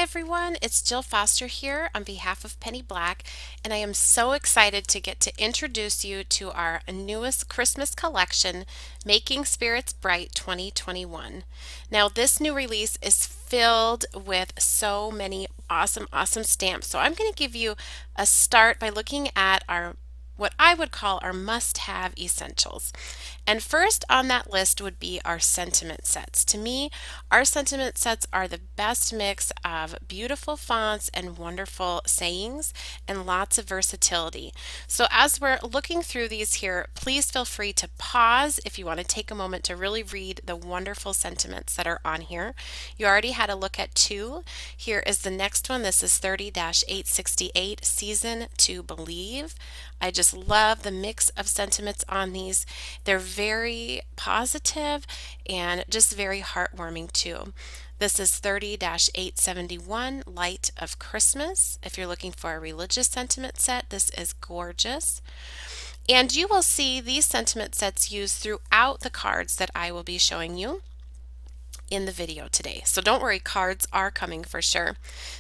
Hi everyone, it's Jill Foster here on behalf of Penny Black, and I am so excited to get to introduce you to our newest Christmas collection, Making Spirits Bright 2021. Now, this new release is filled with so many awesome stamps. So I'm going to give you a start by looking at our what I would call our must-have essentials. And first on that list would be our sentiment sets. To me, our sentiment sets are the best mix of beautiful fonts and wonderful sayings and lots of versatility. So as we're looking through these here, please feel free to pause if you want to take a moment to really read the wonderful sentiments that are on here. You already had a look at two. Here is the next one. This is 30-868 Season to Believe. I just love the mix of sentiments on these. They're very positive and just very heartwarming too. This is 30-871 Light of Christmas. If you're looking for a religious sentiment set, this is gorgeous. And you will see these sentiment sets used throughout the cards that I will be showing you in the video today. So don't worry, cards are coming for sure.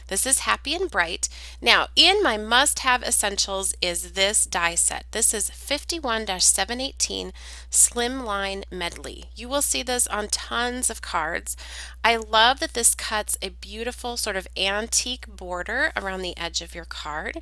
This is Happy and Bright. Now, in my must-have essentials is this die set. This is 51-718 Slimline Medley. You will see this on tons of cards. I love that this cuts a beautiful sort of antique border around the edge of your card,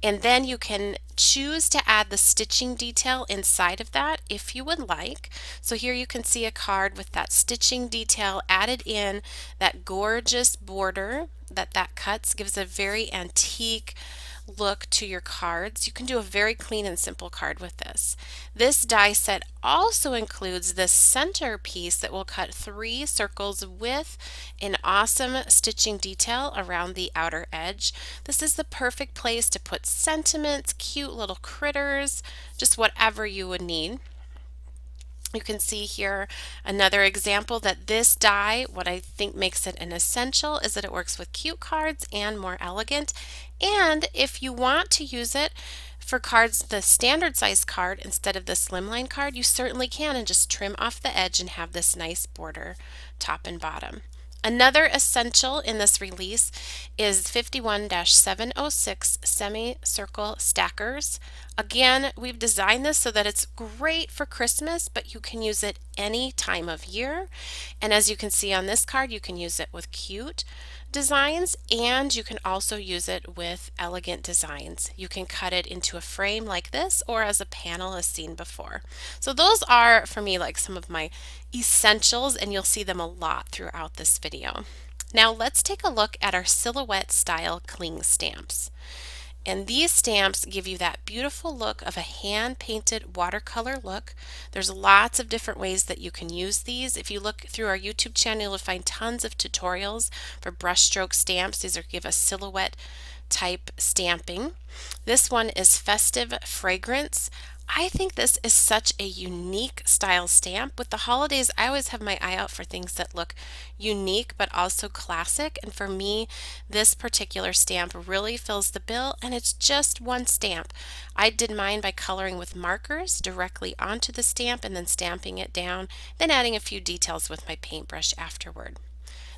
and then you can choose to add the stitching detail inside of that if you would like. So here you can see a card with that stitching detail added in, that gorgeous border that cuts gives a very antique look to your cards. You can do a very clean and simple card with this. This die set also includes this center piece that will cut 3 circles with an awesome stitching detail around the outer edge. This is the perfect place to put sentiments, cute little critters, just whatever you would need. You can see here another example that this die, what I think makes it an essential is that it works with cute cards and more elegant. And if you want to use it for cards, the standard size card instead of the slimline card, you certainly can, and just trim off the edge and have this nice border top and bottom. Another essential in this release is 51-706 semicircle stackers. Again, we've designed this so that it's great for Christmas, but you can use it any time of year. And as you can see on this card, you can use it with cute designs, and you can also use it with elegant designs. You can cut it into a frame like this or as a panel as seen before. So those are, for me, like some of my essentials, and you'll see them a lot throughout this video. Now let's take a look at our silhouette style cling stamps. And these stamps give you that beautiful look of a hand-painted watercolor look. There's lots of different ways that you can use these. If you look through our YouTube channel, you'll find tons of tutorials for brushstroke stamps. These give a silhouette type stamping. This one is Festive Fragrance. I think this is such a unique style stamp. With the holidays, I always have my eye out for things that look unique but also classic, and for me, this particular stamp really fills the bill, and it's just one stamp. I did mine by coloring with markers directly onto the stamp and then stamping it down, then adding a few details with my paintbrush afterward.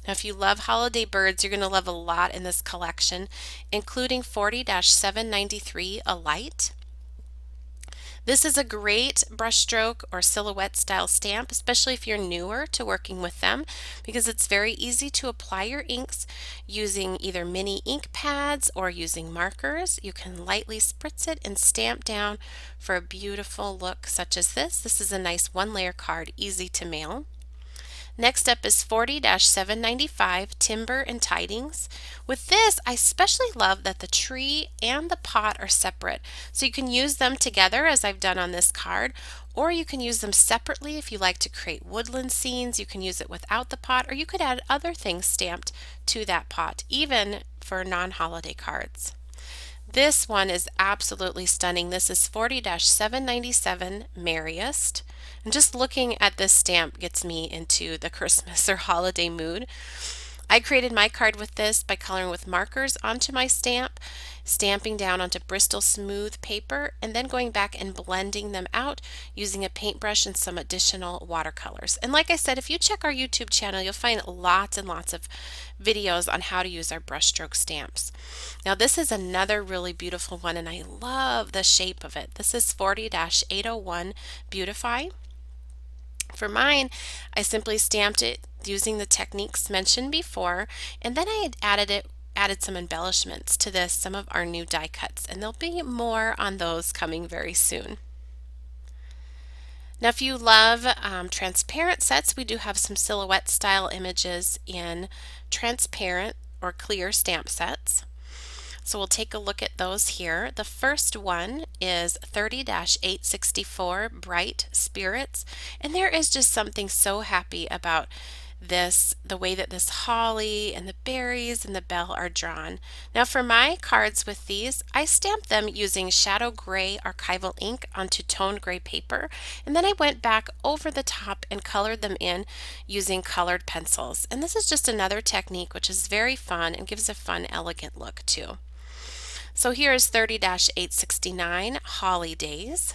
Now, if you love holiday birds, you're going to love a lot in this collection, including 40-793 Alight. This is a great brushstroke or silhouette style stamp, especially if you're newer to working with them, because it's very easy to apply your inks using either mini ink pads or using markers. You can lightly spritz it and stamp down for a beautiful look such as this. This is a nice one-layer card, easy to mail. Next up is 40-795 Timber Tidings. With this, I especially love that the tree and the pot are separate. So you can use them together as I've done on this card, or you can use them separately if you like to create woodland scenes. You can use it without the pot, or you could add other things stamped to that pot, even for non-holiday cards. This one is absolutely stunning. This is 40-797 Merriest. And just looking at this stamp gets me into the Christmas or holiday mood. I created my card with this by coloring with markers onto my stamp stamping down onto Bristol smooth paper, and then going back and blending them out using a paintbrush and some additional watercolors. And like I said, if you check our YouTube channel, you'll find lots and lots of videos on how to use our brushstroke stamps. Now this is another really beautiful one, and I love the shape of it. This is 40-801 Beautify. For mine, I simply stamped it using the techniques mentioned before, and then I had added some embellishments to this, some of our new die cuts, and there'll be more on those coming very soon. Now if you love transparent sets, we do have some silhouette style images in transparent or clear stamp sets. So we'll take a look at those here. The first one is 30-864 Bright Spirits, and there is just something so happy about this, the way that this holly and the berries and the bell are drawn. Now for my cards with these, I stamped them using shadow gray archival ink onto toned gray paper, and then I went back over the top and colored them in using colored pencils. And this is just another technique which is very fun and gives a fun, elegant look too. So here is 30-869 Holly Days.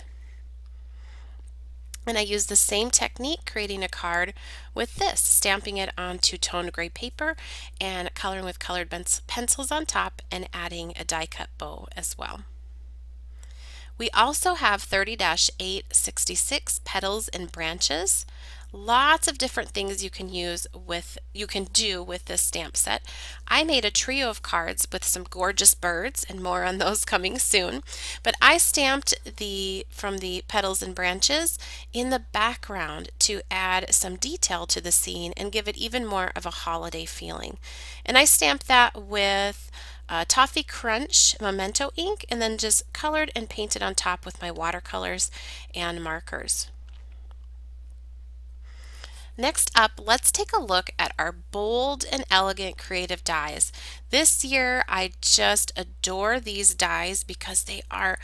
And I use the same technique, creating a card with this, stamping it onto toned gray paper and coloring with colored pencils on top and adding a die cut bow as well. We also have 30-866 Petals and Branches. Lots of different things you can do with this stamp set. I made a trio of cards with some gorgeous birds, and more on those coming soon. But I stamped from the Petals and Branches in the background to add some detail to the scene and give it even more of a holiday feeling. And I stamped that with Toffee Crunch Memento ink, and then just colored and painted on top with my watercolors and markers. Next up, let's take a look at our bold and elegant creative dies. This year, I just adore these dies because they are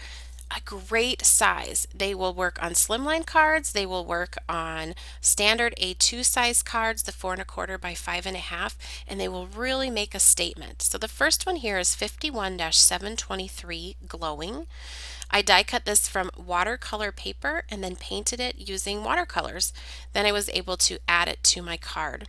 a great size. They will work on slimline cards, they will work on standard A2 size cards, the 4 1/4 by 5 1/2, and they will really make a statement. So the first one here is 51-723 Glowing. I die cut this from watercolor paper and then painted it using watercolors. Then I was able to add it to my card.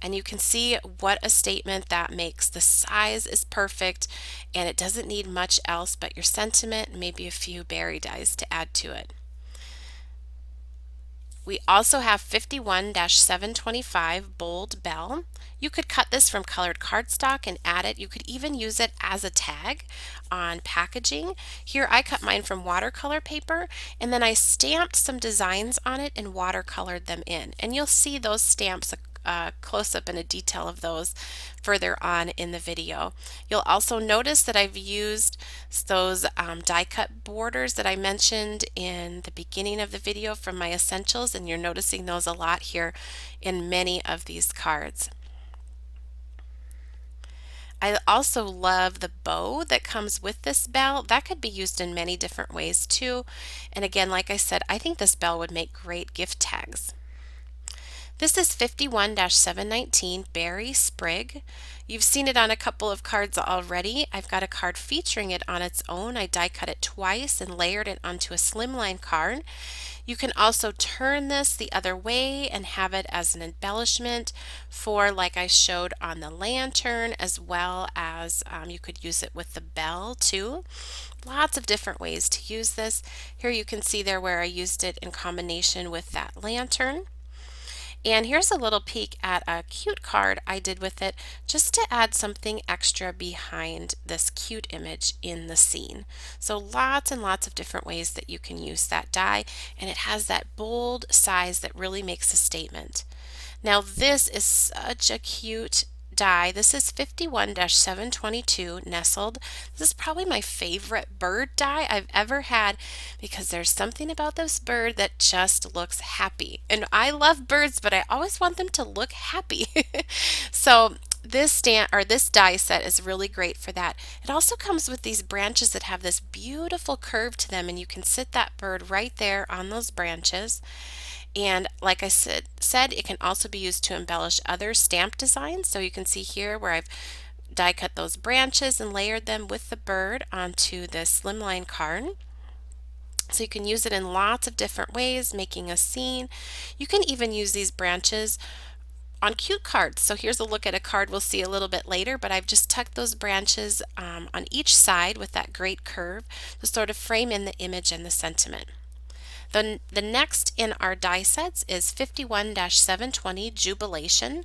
And you can see what a statement that makes. The size is perfect and it doesn't need much else but your sentiment and maybe a few berry dies to add to it. We also have 51-725 Bold Bell. You could cut this from colored cardstock and add it. You could even use it as a tag on packaging. Here I cut mine from watercolor paper, and then I stamped some designs on it and watercolored them in. And you'll see those stamps, close up and a detail of those further on in the video. You'll also notice that I've used those die cut borders that I mentioned in the beginning of the video from my essentials, and you're noticing those a lot here in many of these cards. I also love the bow that comes with this bell. That could be used in many different ways too. And again, like I said, I think this bell would make great gift tags. This is 51-719 Berry Sprig. You've seen it on a couple of cards already. I've got a card featuring it on its own. I die cut it twice and layered it onto a slimline card. You can also turn this the other way and have it as an embellishment for, like I showed on the lantern, as well as you could use it with the bell too. Lots of different ways to use this. Here you can see there where I used it in combination with that lantern. And here's a little peek at a cute card I did with it just to add something extra behind this cute image in the scene. So lots and lots of different ways that you can use that die, and it has that bold size that really makes a statement. Now this is such a cute die. This is 51-722 Nestled. This is probably my favorite bird die I've ever had because there's something about this bird that just looks happy. And I love birds, but I always want them to look happy. So this die set is really great for that. It also comes with these branches that have this beautiful curve to them, and you can sit that bird right there on those branches. And like I said, it can also be used to embellish other stamp designs. So you can see here where I've die cut those branches and layered them with the bird onto this slimline card. So you can use it in lots of different ways, making a scene. You can even use these branches on cute cards. So here's a look at a card we'll see a little bit later, but I've just tucked those branches on each side with that great curve to sort of frame in the image and the sentiment. The next in our die sets is 51-720 Jubilation.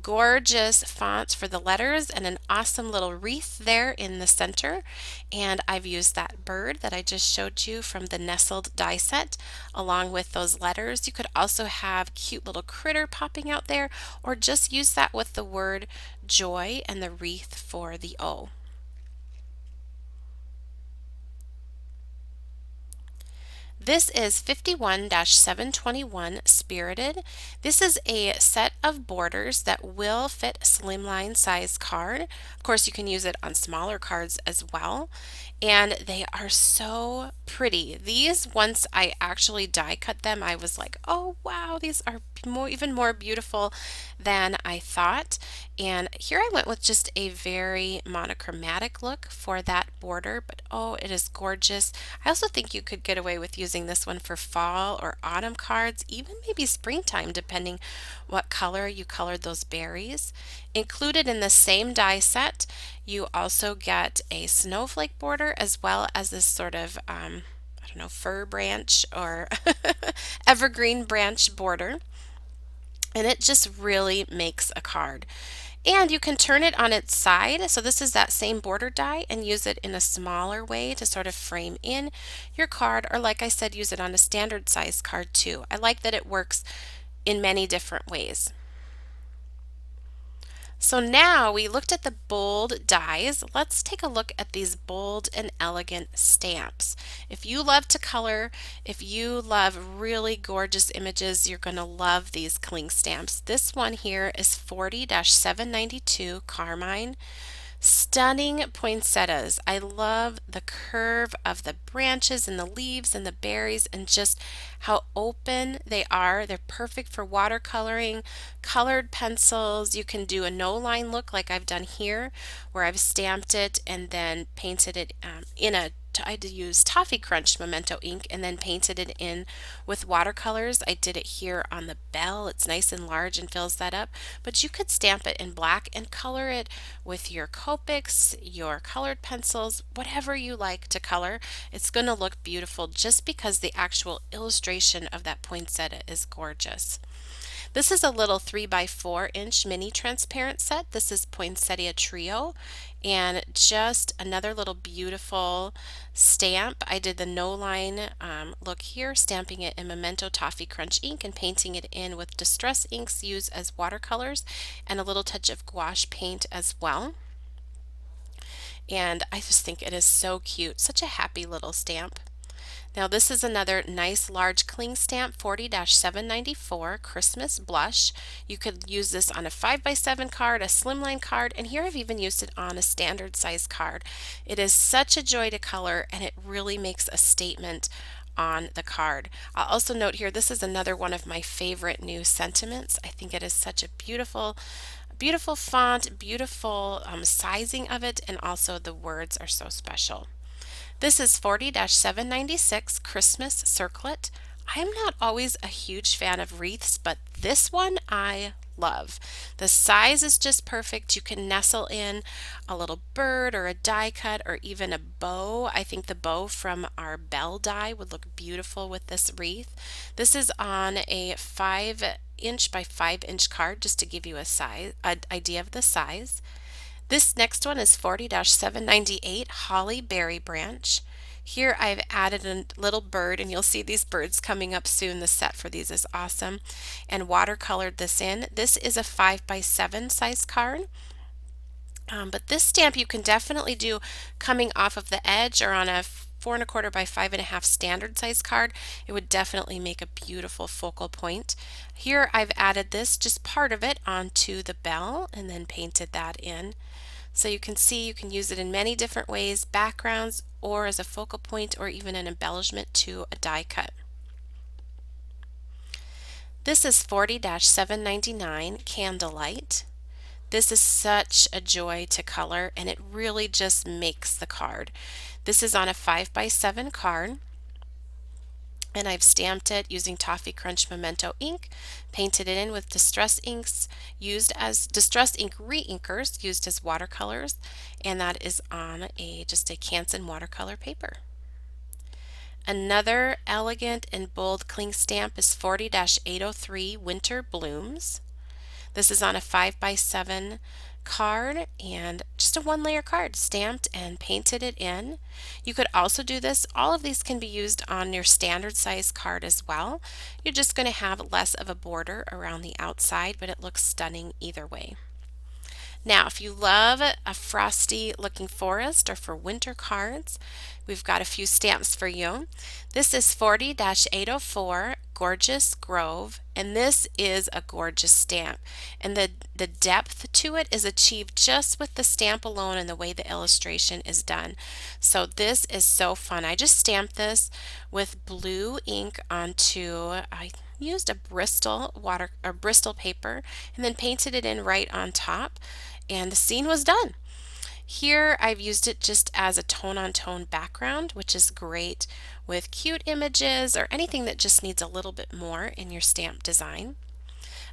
Gorgeous fonts for the letters and an awesome little wreath there in the center. And I've used that bird that I just showed you from the Nestled die set along with those letters. You could also have cute little critter popping out there, or just use that with the word joy and the wreath for the O. This is 51-721 Spirited. This is a set of borders that will fit slimline size card. Of course, you can use it on smaller cards as well. And they are so pretty. These, once I actually die cut them, I was like, oh wow, these are even more beautiful than I thought. And here I went with just a very monochromatic look for that border, but oh, it is gorgeous. I also think you could get away with using this one for fall or autumn cards, even maybe springtime, depending what color you colored those berries. Included in the same die set, you also get a snowflake border as well as this sort of, I don't know, fir branch or evergreen branch border. And it just really makes a card. And you can turn it on its side. So this is that same border die, and use it in a smaller way to sort of frame in your card, or like I said, use it on a standard size card too. I like that it works in many different ways. So now we looked at the bold dies. Let's take a look at these bold and elegant stamps. If you love to color, if you love really gorgeous images, you're going to love these cling stamps. This one here is 40-792 Carmine. Stunning poinsettias. I love the curve of the branches and the leaves and the berries and just how open they are. They're perfect for watercoloring, colored pencils. You can do a no-line look like I've done here, where I've stamped it and then painted it in a I had to use Toffee Crunch Memento ink and then painted it in with watercolors. I did it here on the bell. It's nice and large and fills that up, but you could stamp it in black and color it with your Copics, your colored pencils, whatever you like to color. It's going to look beautiful just because the actual illustration of that poinsettia is gorgeous. This is a little 3x4-inch mini transparent set. This is Poinsettia Trio, and just another little beautiful stamp. I did the no line look here, stamping it in Memento Toffee Crunch ink and painting it in with Distress inks used as watercolors and a little touch of gouache paint as well. And I just think it is so cute, such a happy little stamp. Now this is another nice large cling stamp, 40-794 Christmas Blush. You could use this on a 5x7 card, a slimline card, and here I've even used it on a standard size card. It is such a joy to color, and it really makes a statement on the card. I'll also note here, this is another one of my favorite new sentiments. I think it is such a beautiful font, beautiful sizing of it, and also the words are so special. This is 40-796 Christmas Circlet. I am not always a huge fan of wreaths, but this one I love. The size is just perfect. You can nestle in a little bird or a die cut or even a bow. I think the bow from our bell die would look beautiful with this wreath. This is on a 5-inch by 5-inch card, just to give you an idea of the size. This next one is 40-798 Holly Berry Branch. Here I've added a little bird, and you'll see these birds coming up soon. The set for these is awesome. And watercolored this in. This is a 5x7 size card. But this stamp you can definitely do coming off of the edge or on a 4¼ by 5½ standard size card. It would definitely make a beautiful focal point. Here I've added this, just part of it, onto the bell and then painted that in. So you can see you can use it in many different ways, backgrounds or as a focal point or even an embellishment to a die cut. This is 40-799 Candlelight. This is such a joy to color, and it really just makes the card. This is on a 5x7 card, and I've stamped it using Toffee Crunch Memento ink, painted it in with Distress ink re-inkers used as watercolors, and that is on just a Canson watercolor paper. Another elegant and bold cling stamp is 40-803 Winter Blooms. This is on a 5x7 card and just a one layer card, stamped and painted it in. You could also do this. All of these can be used on your standard size card as well. You're just going to have less of a border around the outside, but it looks stunning either way. Now, if you love a frosty looking forest or for winter cards, we've got a few stamps for you. This is 40-804 Gorgeous Grove, and this is a gorgeous stamp. And the depth to it is achieved just with the stamp alone and the way the illustration is done. So this is so fun. I just stamped this with blue ink I used a Bristol paper and then painted it in right on top, and the scene was done. Here I've used it just as a tone-on-tone background, which is great with cute images or anything that just needs a little bit more in your stamp design.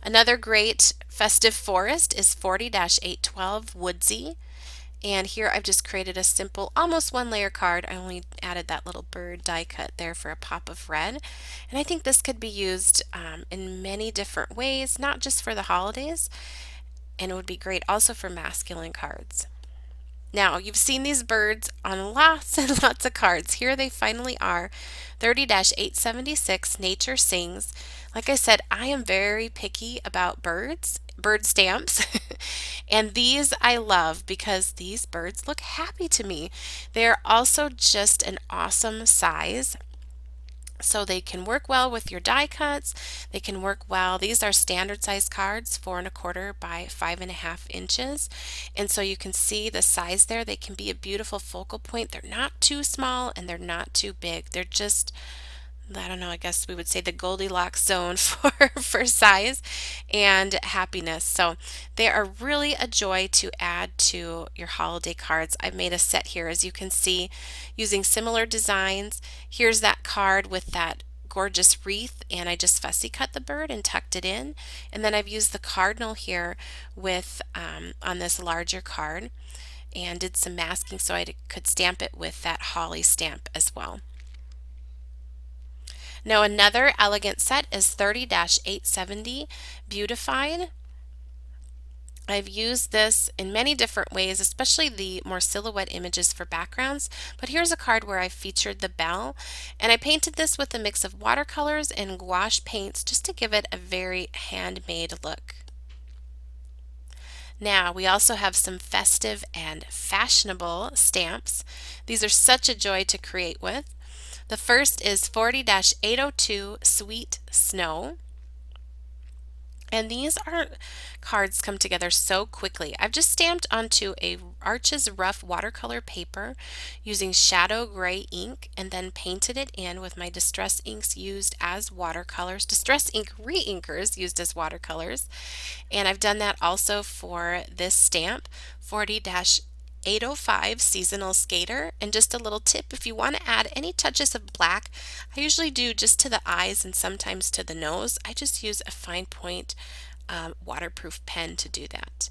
Another great festive forest is 40-812 Woodsy. And here I've just created a simple, almost one layer card. I only added that little bird die cut there for a pop of red. And I think this could be used in many different ways, not just for the holidays, and it would be great also for masculine cards. Now, you've seen these birds on lots and lots of cards. Here they finally are. 30-876 Nature Sings. Like I said, I am very picky about bird stamps. And these I love because these birds look happy to me. They're also just an awesome size. So they can work well with your die cuts. They can work well. These are standard size cards, 4¼ by 5½ inches. And so you can see the size there. They can be a beautiful focal point. They're not too small and they're not too big. They're just, I don't know, I guess we would say the Goldilocks zone for size and happiness. So they are really a joy to add to your holiday cards. I've made a set here, as you can see, using similar designs. Here's that card with that gorgeous wreath, and I just fussy cut the bird and tucked it in. And then I've used the cardinal here with on this larger card and did some masking so I could stamp it with that holly stamp as well. Now another elegant set is 30-870 Beautified. I've used this in many different ways, especially the more silhouette images for backgrounds, but here's a card where I featured the bell, and I painted this with a mix of watercolors and gouache paints just to give it a very handmade look. Now we also have some festive and fashionable stamps. These are such a joy to create with. The first is 40-802 Sweet Snow. And these cards come together so quickly. I've just stamped onto a Arches Rough watercolor paper using shadow gray ink and then painted it in with my Distress inks used as watercolors, Distress ink re-inkers used as watercolors. And I've done that also for this stamp, 40-805 Seasonal Skater. And just a little tip, if you want to add any touches of black, I usually do just to the eyes and sometimes to the nose. I just use a fine point waterproof pen to do that.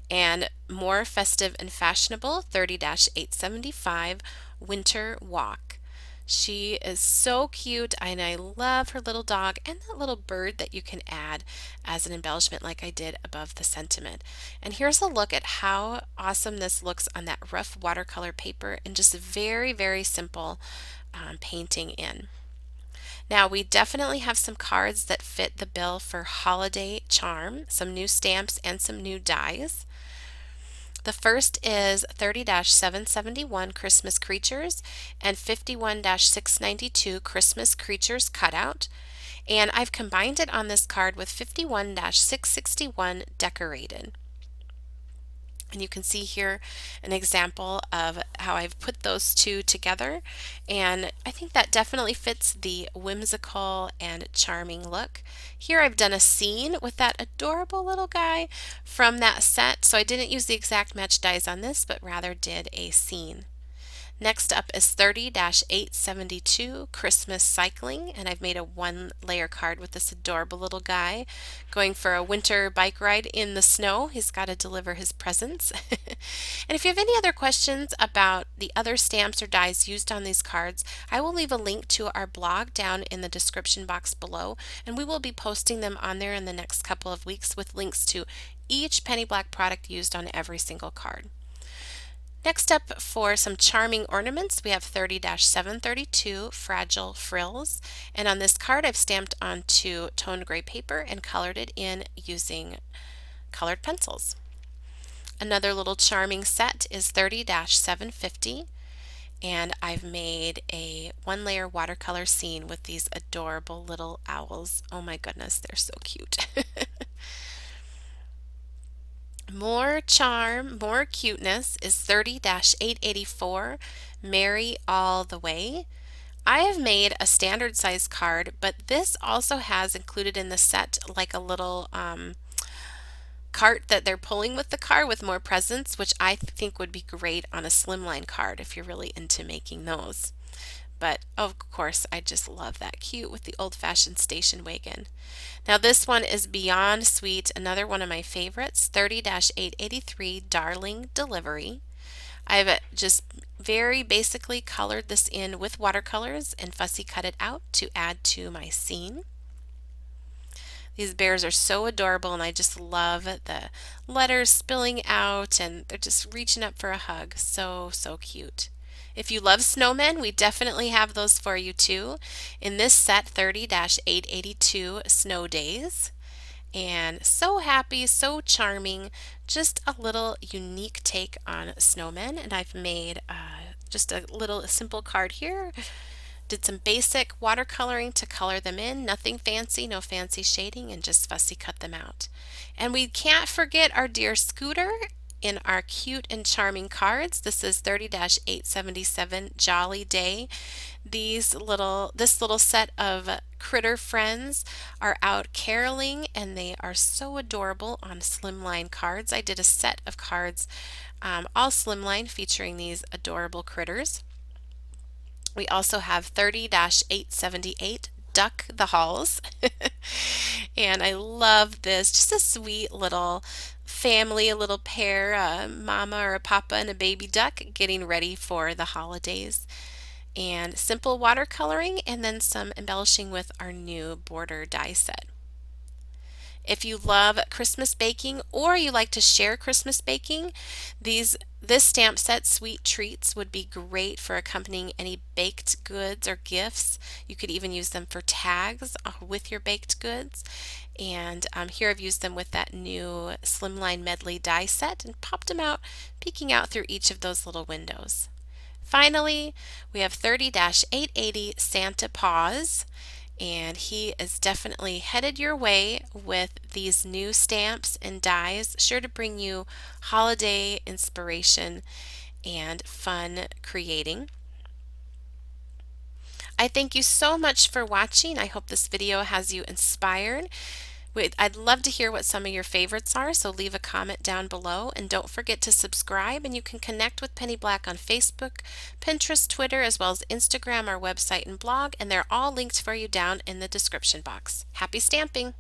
And more festive and fashionable, 30-875 Winter Walk. She is so cute, and I love her little dog and that little bird that you can add as an embellishment like I did above the sentiment. And here's a look at how awesome this looks on that rough watercolor paper and just very, very simple painting in. Now we definitely have some cards that fit the bill for holiday charm, some new stamps and some new dies. The first is 30-771 Christmas Creatures and 51-692 Christmas Creatures Cutout. And I've combined it on this card with 51-661 Decorated. And you can see here an example of how I've put those two together, and I think that definitely fits the whimsical and charming look. Here I've done a scene with that adorable little guy from that set, so I didn't use the exact match dies on this, but rather did a scene. Next up is 30-872 Christmas Cycling, and I've made a one layer card with this adorable little guy going for a winter bike ride in the snow. He's got to deliver his presents. And if you have any other questions about the other stamps or dies used on these cards, I will leave a link to our blog down in the description box below, and we will be posting them on there in the next couple of weeks with links to each Penny Black product used on every single card. Next up, for some charming ornaments, we have 30-732 Fragle Frills, and on this card I've stamped onto toned gray paper and colored it in using colored pencils. Another little charming set is 30-750, and I've made a one layer watercolor scene with these adorable little owls. Oh my goodness, they're so cute. More charm, more cuteness is 30-884 Merry All the Way. I have made a standard size card, but this also has included in the set like a little cart that they're pulling with the car with more presents, which I think would be great on a slimline card if you're really into making those. But of course, I just love that cute with the old-fashioned station wagon. Now this one is beyond sweet, another one of my favorites, 30-883 Darling Delivery. I've just very basically colored this in with watercolors and fussy cut it out to add to my scene. These bears are so adorable, and I just love the letters spilling out, and they're just reaching up for a hug. So, so cute. If you love snowmen, we definitely have those for you too. In this set, 30-882 Snow Days. And so happy, so charming, just a little unique take on snowmen. And I've made just a little simple card here. Did some basic watercoloring to color them in, nothing fancy, no fancy shading, and just fussy cut them out. And we can't forget our dear Scooter in our cute and charming cards. This is 30-877 Jolly Day. This little set of critter friends are out caroling, and they are so adorable on slimline cards. I did a set of cards all slimline featuring these adorable critters. We also have 30-878 Duck the Hals. And I love this. Just a sweet little family, a little pair, a mama or a papa and a baby duck getting ready for the holidays. And simple watercoloring and then some embellishing with our new border die set. If you love Christmas baking or you like to share Christmas baking, this stamp set, Sweet Treats, would be great for accompanying any baked goods or gifts. You could even use them for tags with your baked goods. And here I've used them with that new Slimline Medley die set and popped them out, peeking out through each of those little windows. Finally, we have 30-880 Santa Paws, and he is definitely headed your way with these new stamps and dies, sure to bring you holiday inspiration and fun creating. I thank you so much for watching. I hope this video has you inspired. I'd love to hear what some of your favorites are, so leave a comment down below, and don't forget to subscribe, and you can connect with Penny Black on Facebook, Pinterest, Twitter, as well as Instagram, our website, and blog, and they're all linked for you down in the description box. Happy stamping!